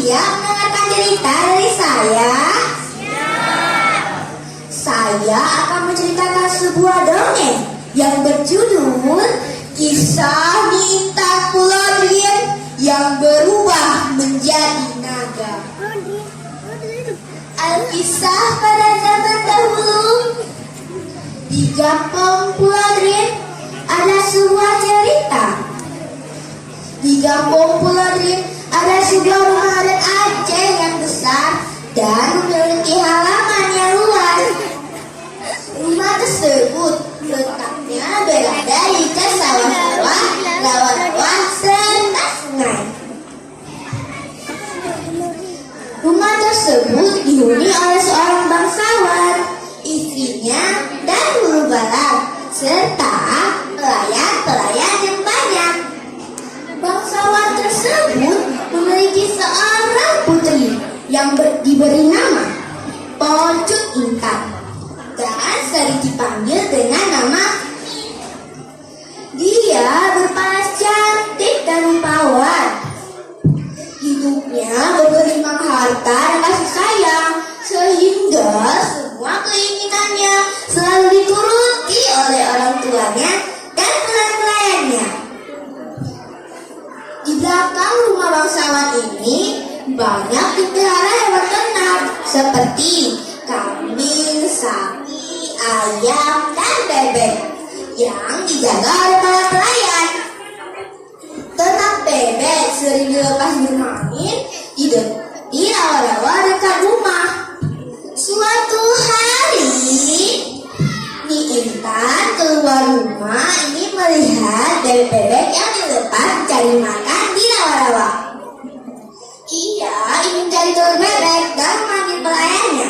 siap mendengarkan cerita dari saya? Saya akan menceritakan sebuah dongeng yang berjudul Kisah Bintang Puladrian yang berubah menjadi naga. Alkisah pada zaman dahulu, di kampung Puladrian ada sebuah cerita. Di kampung Puladrian ada sebuah rumah adat Aceh yang besar dan memiliki halaman yang luas. Rumah tersebut letaknya berada di atas sawah-sawah, rawa-rawa, serta sungai. Rumah tersebut dihuni oleh seorang bangsawan, istrinya, dan guru balang, serta pelayan-pelayan yang banyak. Bangsawan tersebut memiliki seorang putri yang diberi nama Pocut Intan dan sering dipanggil dengan nama dia berparas cantik dan rupawan. Hidupnya bergelimang harta dan kasih sayang, sehingga semua keinginannya selalu dituruti oleh orang tuanya dan pelayan-pelayannya. Di belakang rumah bangsawan ini banyak dipelihara hewan ternak seperti kambing, sapi, ayam, dan bebek yang dijaga oleh para pelayan. Ternak bebek sering dilepas bermain di rawa-rawa dekat rumah. Suatu hari, Nyi Intan keluar rumah ini melihat bebek-bebek yang dilepas cari makan di rawa-rawa. Ia ingin cari telur bebek dan memanggil pelayannya.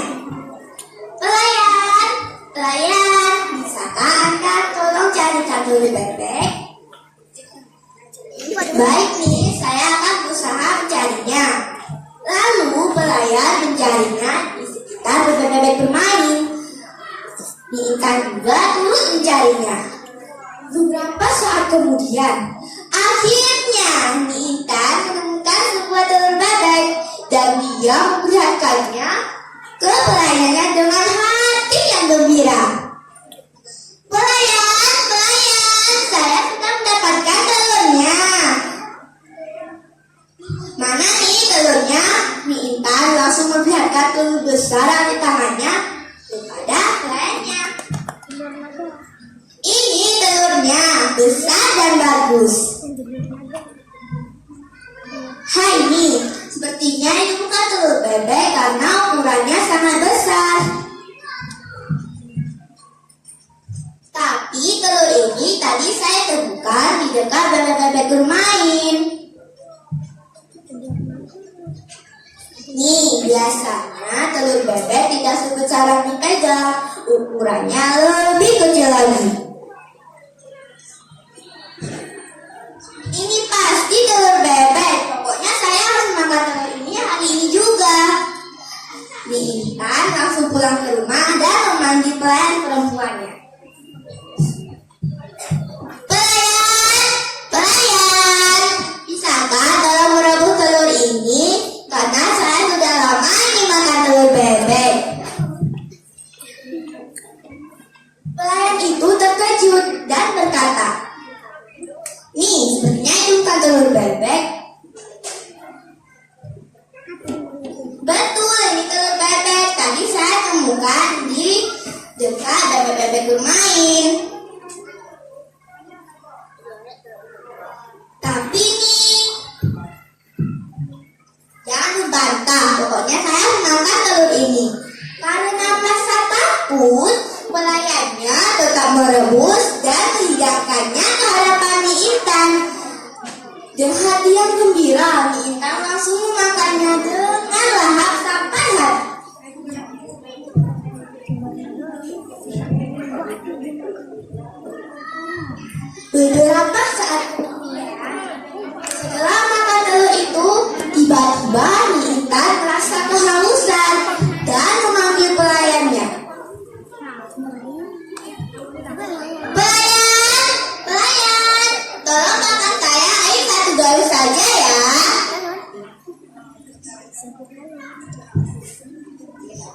Pelayan, bisakah Anda tolong carikan telur bebek? Baik nih, saya akan berusaha mencarinya. Lalu pelayan mencarinya di sekitar bebek-bebek bermain. Nyi Intan juga turut mencarinya. Beberapa saat kemudian, akhirnya Nyi Intan menemukan sebuah telur bebek dan dia memperlihatkannya ke pelayannya dengan hati yang gembira. Pelayan, saya sudah mendapatkan telurnya. Mana nih telurnya? Nyi Intan langsung memperlihatkan telur besar yang di tangannya kepada pelayannya. Ini telurnya, besar dan bagus. Hai Nyi, sepertinya ini bukan telur bebek karena ukurannya sangat besar. Tapi telur ini tadi saya temukan di dekat bebek-bebek bermain. Nih, biasanya telur bebek tidak sebesar yang dipegang, ukurannya lebih kecil lagi. Ini pasti telur bebek, pokoknya saya harus makan telur ini hari ini juga. Nyi Intan langsung pulang ke rumah dan memanggil pelayan perempuannya. Pelayan, bisakah tolong merebus telur ini? Karena saya sudah lama ingin makan telur bebek. Pelayan itu terkejut dan berkata, nih, sebenarnya itu bukan telur bebek. Betul, ini telur bebek. Tadi saya temukan di dekat bebek-bebek bermain. Tapi nih, jangan membantah. Pokoknya saya makan telur ini. Karena rasa takut, pelayannya tetap merebus dan menghidangkannya ke hadapan Nyi Intan. Dengan hati yang gembira, Nyi Intan langsung memakannya dengan lahap sampai habis. Beberapa saat kemudian, setelah makan telur itu, tiba-tiba Nyi Intan merasa kehausan dan memanggil pelayannya. Pelayan, tolong makan saya air 1 galon saja ya.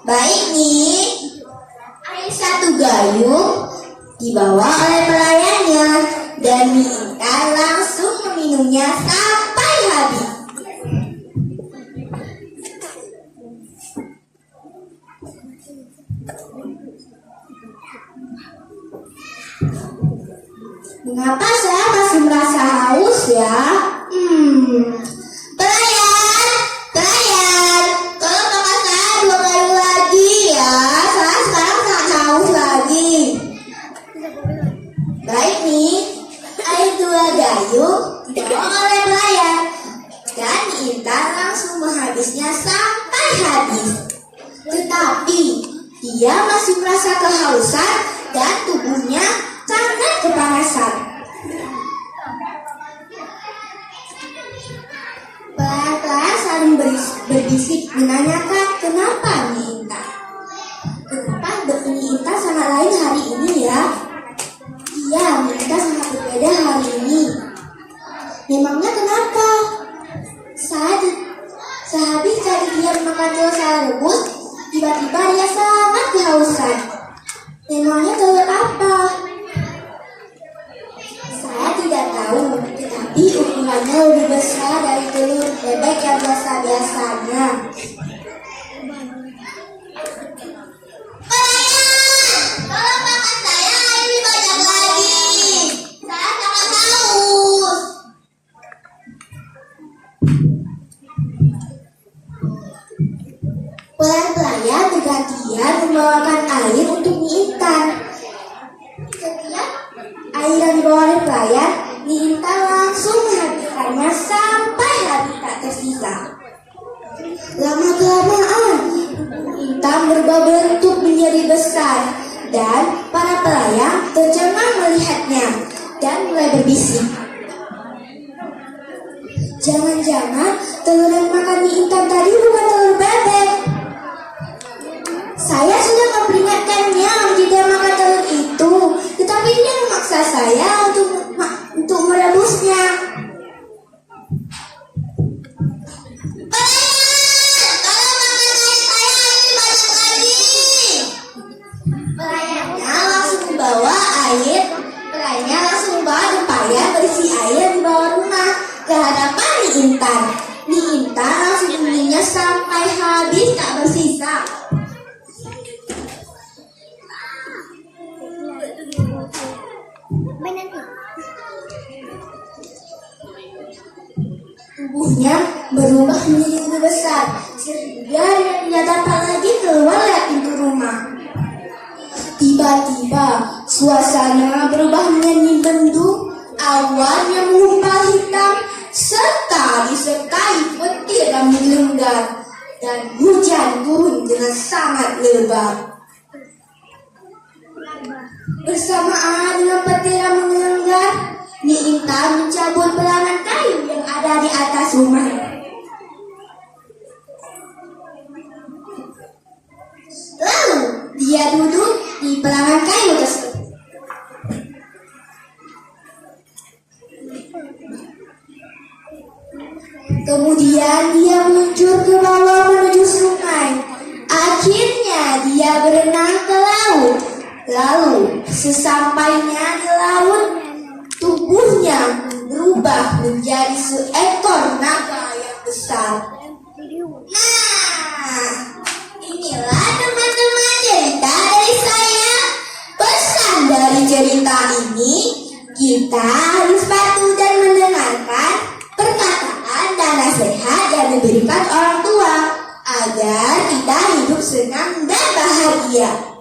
Baik nih, air satu gayung dibawa oleh pelayannya dan Mie Intan langsung meminumnya sampai habis. Mengapa saya masih merasa haus ya? Pelayan, pelayan, tolong makan saya 2 kali lagi ya. Saya sekarang sangat haus lagi. Baik nih, air 2 gayung dibawa oleh pelayan dan Mie Intan langsung menghabisnya sampai habis. Tetapi dia masih merasa kehausan dan tubuhnya sangat kepanasan. Pelayan-pelayan saling berbisik menanyakan kenapa Mie Intan. Kenapa Mie Intan sangat lain hari ini ya? Iya, Mie Intan sangat berbeda hari ini. Memangnya kenapa? Sehabis tadi dia makan telur saya rebus, tiba-tiba dia sangat kehausan. Memangnya telur apa? Saya tidak tahu, tetapi ukurannya lebih besar dari telur bebek yang biasa-biasanya. Pelayan, tolong makan saya lebih banyak lagi. Saya sangat haus. Pelayan-pelayan bergantian membawakan air untuk Mie Intan. Setiap air yang dibawa oleh pelayan, Mie Intan langsung menghabiskannya sampai habis tak tersisa. Lama-kelamaan, Mie Intan berubah bentuk menjadi besar dan para pelayan tercengang melihatnya dan mulai berbisik. Jangan-jangan telur yang makan Mie Intan tadi bukan telur bebek. Saya sudah memperingatkannya tidak makan telur itu, tetapi dia memaksa saya untuk merebusnya. Pelayan, tolong makan air saya lebih banyak lagi. Pelayannya langsung membawa tempayan berisi air di bawah rumah ke hadapan Mie Intan. Mie Intan langsung meminumnya sampai habis tak bersisa. Tubuhnya berubah menjadi lebih besar sehingga dia tidak dapat lagi keluar lewat pintu rumah. Tiba-tiba suasana berubah menjadi mendung, awan yang menggumpal hitam serta disertai petir yang melinggar dan hujan turun dengan sangat lebat. Bersamaan dengan petir yang melinggar, Mie Intan mencabut pelanan kayu yang ada di atas rumah. Lalu dia duduk di pelanan kayu tersebut. Kemudian dia meluncur ke bawah menuju sungai. Akhirnya dia berenang ke laut. Lalu sesampainya di laut, tubuhnya berubah menjadi seekor naga yang besar. Nah, inilah teman-teman cerita dari saya. Pesan dari cerita ini, kita harus patuh dan mendengarkan perkataan dan nasihat yang diberikan orang tua agar kita hidup senang dan bahagia.